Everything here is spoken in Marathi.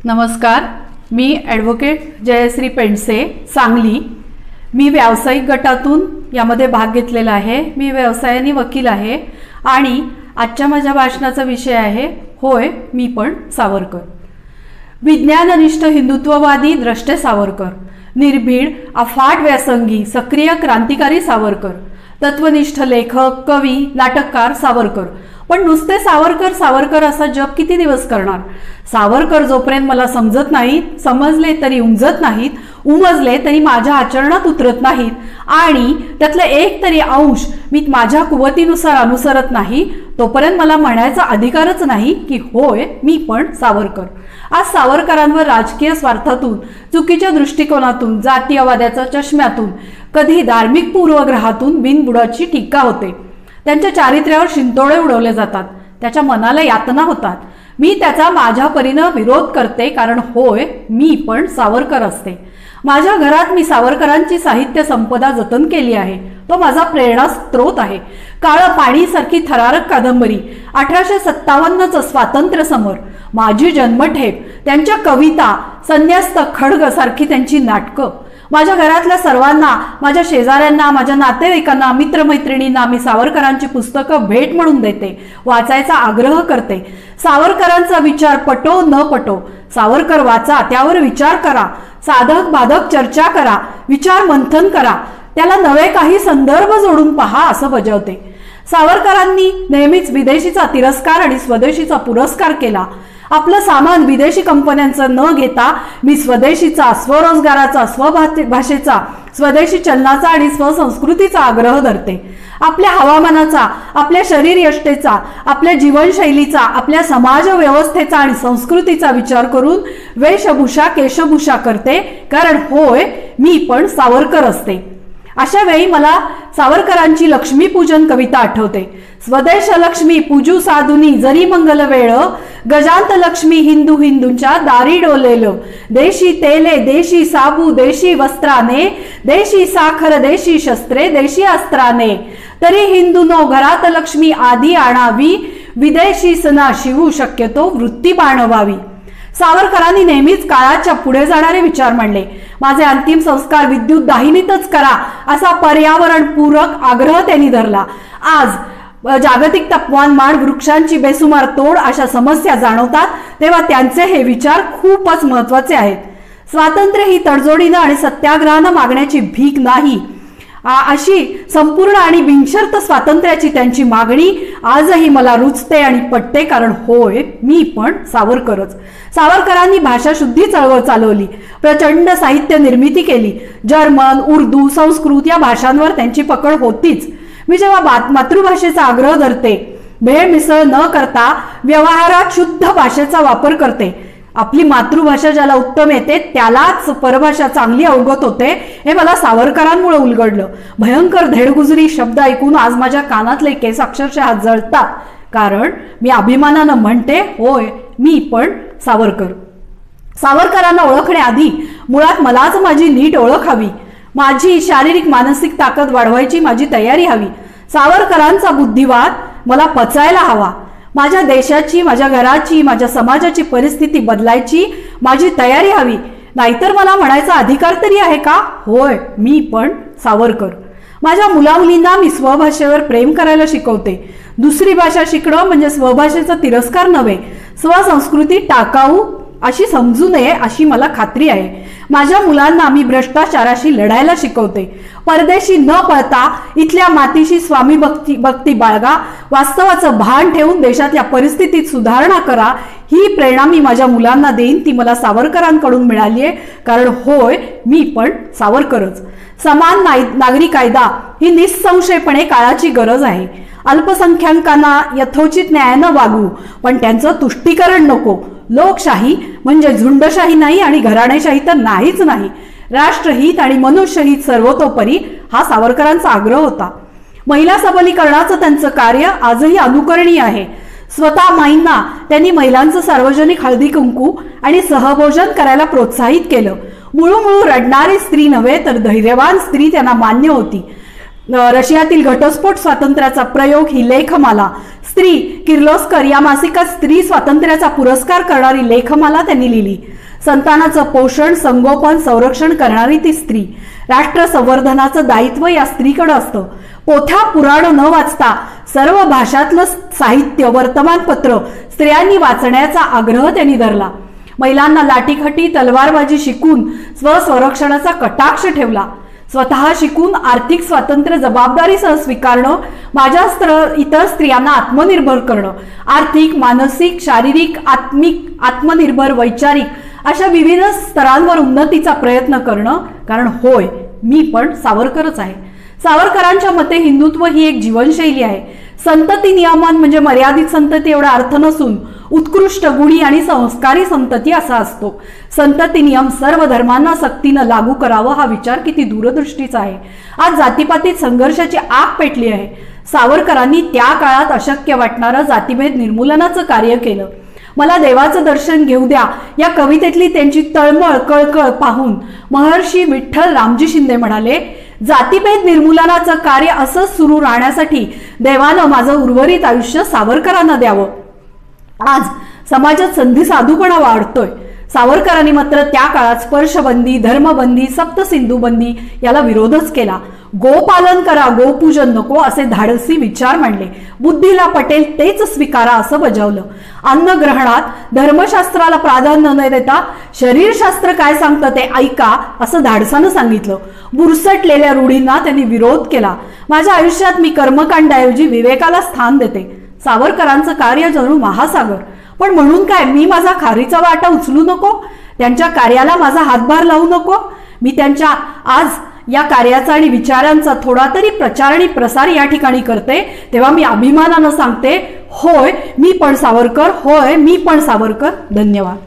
नमस्कार, मी ॲडव्होकेट जयश्री पेंडसे, सांगली। मी व्यावसायिक गटातून यामध्ये भाग घेतलेला आहे। मी व्यवसायाने वकील आहे आणि आजच्या माझ्या भाषणाचा विषय आहे होय मी पण सावरकर। विज्ञाननिष्ठ हिंदुत्ववादी द्रष्टे सावरकर, निर्भीड अफाट व्यासंगी सक्रिय क्रांतिकारी सावरकर, तत्वनिष्ठ लेखक, कवी, नाटककार सावरकर। पण नुसते सावरकर सावरकर असा जप किती दिवस करणार? सावरकर जोपर्यंत मला समजत नाहीत, समजले तरी उमजत नाहीत, उमजले तरी माझ्या आचरणात उतरत नाहीत आणि त्यातले एक तरी अंश मी माझ्या कुवतीनुसार अनुसरत नाही, तोपर्यंत मला म्हणायचा अधिकारच नाही की होय मी पण सावरकर। आज सावरकरांवर राजकीय स्वार्थातून, चुकीच्या दृष्टिकोनातून, जातीयवादाच्या चष्म्यातून, कधी धार्मिक पूर्वग्रहातून बिनबुडाची टीका होते। त्यांच्या चारित्र्यावर शिंतोडे उडवले जातात, त्याच्या मनाला यातना होतात। मी त्याचा माझ्या परीने विरोध करते, कारण होय मी पण सावरकर असते। माझ्या घरात मी सावरकरांची साहित्य संपदा जतन केली आहे, तो माझा प्रेरणा स्रोत आहे। काळं पाणी सारखी थरारक कादंबरी, 1857चं स्वातंत्र्य समर, माझी जन्मठेप, त्यांच्या कविता, संन्यस्त खड्ग सारखी त्यांची नाटकं, माझ्या घरातल्या सर्वांना, माझ्या शेजाऱ्यांना, माझ्या नातेवाईकांना, मित्रमैत्रिणींना मी सावरकरांची पुस्तकं भेट म्हणून देते, वाचायचा आग्रह करते। सावरकरांचा विचार पटो न पटो, सावरकर वाचा, त्यावर विचार करा, साधक बाधक चर्चा करा, विचार मंथन करा, त्याला नवे काही संदर्भ जोडून पहा असं बजावते। सावरकरांनी नेहमीच विदेशीचा तिरस्कार आणि स्वदेशीचा पुरस्कार केला। आपलं सामान विदेशी कंपन्यांचं न घेता मी स्वदेशीचा, स्वरोजगाराचा, स्वभाषेचा, स्वदेशी चलनाचा आणि स्वसंस्कृतीचा आग्रह धरते। आपल्या हवामानाचा, आपल्या शरीर यष्टेचा, आपल्या जीवनशैलीचा, आपल्या समाज व्यवस्थेचा आणि संस्कृतीचा विचार करून वेशभूषा केशभूषा करते, कारण होय मी पण सावरकर असते। अशा वेळी मला सावरकरांची लक्ष्मीपूजन कविता आठवते। स्वदेश लक्ष्मी पूजू साधुनी जरी मंगल वेळ, गजांत लक्ष्मी हिंदू हिंदूंच्या दारी डोलेलं, देशी तेले देशी साबू देशी वस्त्राने, देशी साखर देशी शस्त्रे देशी अस्त्राने, तरी हिंदूनो घरात लक्ष्मी आधी आणावी, विदेशी सणा शिवू शक्यतो वृत्ती बाणवावी। सावरकरांनी नेहमीच काळाच्या पुढे जाणारे विचार मांडले। माझे अंतिम संस्कार विद्युत दाहिनीतच करा असा पर्यावरण पूरक आग्रह त्यांनी धरला। आज जागतिक तापमानवाढ, वृक्षांची बेसुमार तोड अशा समस्या जाणवतात, तेव्हा त्यांचे हे विचार खूपच महत्वाचे आहेत। स्वातंत्र्य ही तडजोडीनं आणि सत्याग्रहानं मागण्याची भीक नाही, अशी संपूर्ण आणि बिनशर्त स्वातंत्र्याची त्यांची मागणी आजही मला रुचते आणि पटते, कारण होय मी पण सावरकरच। सावरकरांनी भाषा शुद्धी चळवळ चालवली, प्रचंड साहित्य निर्मिती केली। जर्मन, उर्दू, संस्कृत या भाषांवर त्यांची पकड होतीच। मी जेव्हा मातृभाषेचा आग्रह धरते, भेळ मिसळ न करता व्यवहारात शुद्ध भाषेचा वापर करते, आपली मातृभाषा ज्याला उत्तम येते त्यालाच परभाषा चांगली अवगत होते, हे मला सावरकरांमुळे उलगडलं। भयंकर धेडगुजरी शब्द ऐकून आज माझ्या कानातले केस अक्षरशः जळतात, कारण मी अभिमानानं म्हणते होय मी पण सावरकर। सावरकरांना ओळखण्याआधी मुळात मलाच माझी नीट ओळख हवी, माझी शारीरिक मानसिक ताकद वाढवायची माझी तयारी हवी। सावरकरांचा बुद्धिवाद मला पचायला हवा, माझ्या देशाची, माझ्या घराची, माझ्या समाजाची परिस्थिती बदलायची माझी तयारी हवी, नाहीतर मला म्हणायचा अधिकार तरी आहे का होय मी पण सावरकर। माझ्या मुलामुलींना मी स्वभाषेवर प्रेम करायला शिकवते। दुसरी भाषा शिकणं म्हणजे स्वभाषेचा तिरस्कार नव्हे, स्वसंस्कृती टाकाऊ अशी समजू नये अशी मला खात्री आहे। माझ्या मुलांना मी भ्रष्टाचाराशी लढायला शिकवते। परदेशी न पळता इथल्या मातीशी स्वामी भक्ती बाळगा, वास्तवाचं भान ठेवून देशातल्या परिस्थितीत सुधारणा करा, ही प्रेरणा मी माझ्या मुलांना देईन, ती मला सावरकरांकडून मिळाली आहे, कारण होय मी पण सावरकरच। समान नागरी कायदा ही निसंशयपणे काळाची गरज आहे। अल्पसंख्याकांना यथोचित न्यायानं वागू, पण त्यांचं तुष्टीकरण नको। लोकशाही म्हणजे झुंडशाही नाही आणि घराणेशाही तर नाहीच नाही। राष्ट्रहित आणि मनुष्यहित सर्वतोपरी हा सावरकरांचा आग्रह होता। महिला सबलीकरणाचं त्यांचं कार्य आजही अनुकरणीय आहे। स्वतः माईंना त्यांनी महिलांचं सार्वजनिक हळदी कुंकू आणि सहभोजन करायला प्रोत्साहित केलं। मुळू रडणारी स्त्री नव्हे तर धैर्यवान स्त्री त्यांना मान्य होती। रशियातील घटस्फोट स्वातंत्र्याचा प्रयोग ही लेखमाला, स्त्री किर्लोस्कर या मासिकात स्त्री स्वातंत्र्याचा पुरस्कार करणारी लेखमाला त्यांनी लिहिली। संतानाचं पोषण, संगोपन, संरक्षण करणारी ती स्त्री. राष्ट्र संवर्धनाचं दायित्व या स्त्रीकडे असतं. पोथ्या पुराण न वाचता सर्व भाषातलं साहित्य, वर्तमानपत्र स्त्रियांनी वाचण्याचा आग्रह त्यांनी धरला. महिलांना लाठीकाठी, तलवारबाजी शिकून स्वसंरक्षणाचा कटाक्ष ठेवला. स्वतः शिकून आर्थिक स्वातंत्र्य जबाबदारीसह स्वीकारणं, इतर स्त्रियांना आत्मनिर्भर करणं, आर्थिक, मानसिक, शारीरिक, आत्मनिर्भर, वैचारिक अशा विविध स्तरांवर उन्नतीचा प्रयत्न करणं. कारण होय, मी पण सावरकरच आहे. सावरकरांच्या मते हिंदुत्व ही एक जीवनशैली आहे. संतती नियमन म्हणजे मर्यादित संतती एवढा अर्थ नसून उत्कृष्ट, गुणी आणि संस्कारी संतती असा असतो. संतती नियम सर्व धर्मांना सक्तीनं लागू करावं हा विचार किती दूरदृष्टीचा आहे. आज जातीपातीत संघर्षाची आग पेटली आहे. सावरकरांनी त्या काळात अशक्य वाटणारं जातीभेद निर्मूलनाचं कार्य केलं. मला देवाचं दर्शन घेऊ द्या या कवितेतली त्यांची तळमळ, कळकळ पाहून महर्षी विठ्ठल रामजी शिंदे म्हणाले, जातीभेद निर्मूलनाचं कार्य असंच सुरू राहण्यासाठी देवानं माझं उर्वरित आयुष्य सावरकरांना द्यावं. आज समाजात संधी साधूपणा वाढतोय. सावरकरांनी मात्र त्या काळात स्पर्शबंदी, धर्मबंदी, सप्तसिंधुबंदी याला विरोधच केला. गोपालन करा, गोपूजन नको असे धाडसी विचार मांडले. बुद्धीला पटेल तेच स्वीकारा असं बजावलं. अन्नग्रहणात धर्मशास्त्राला प्राधान्य न देता शरीरशास्त्र काय सांगतं ते ऐका असं धाडसानं सांगितलं. बुरसटलेल्या रूढींना त्यांनी विरोध केला. माझ्या आयुष्यात मी कर्मकांडाऐवजी विवेकाला स्थान देते. सावरकरांचं कार्य जणू महासागर. पण म्हणून काय मी माझा खारीचा वाटा उचलू नको? त्यांच्या कार्याला माझा हातभार लावू नको? मी त्यांच्या आज या कार्याचा आणि विचारांचा थोडा तरी प्रचार आणि प्रसार या ठिकाणी करते, तेव्हा मी अभिमानानं सांगते, होय मी पण सावरकर, होय मी पण सावरकर. धन्यवाद.